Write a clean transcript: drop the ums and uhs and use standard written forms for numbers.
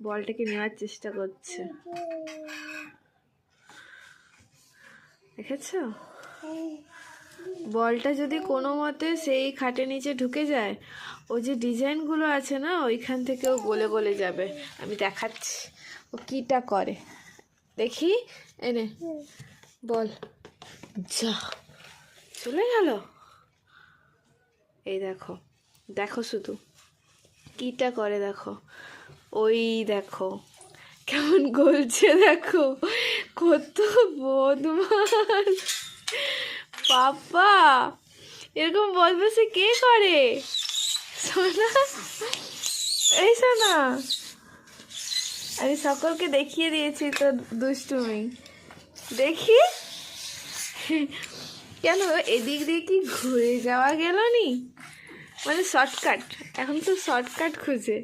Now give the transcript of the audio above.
বলটাকে নেওয়ার চেষ্টা করছে, দেখেছো? বলটা যদি কোনো মতে সেই খাটের নিচে ঢুকে যায়, ও যে ডিজাইনগুলো আছে না, ওইখান থেকে ও গলে গলে যাবে। আমি দেখাচ্ছি ও কীটা করে, দেখি। এনে বল, যা চলে গেল। এই দেখো, দেখো শুধু কীটা করে, দেখো ওই দেখো কেমন গলছে, দেখো কত বদমাস। বাবা, এরকম বদমাশি কে করে? সোনা, এই সোনা, আমি সকলকে দেখিয়ে দিয়েছি তো দুষ্টুমি। দেখি কেন এদিক দিয়ে কি ঘুরে যাওয়া গেল নি? মানে শর্টকাট, এখন তো শর্টকাট খুঁজে।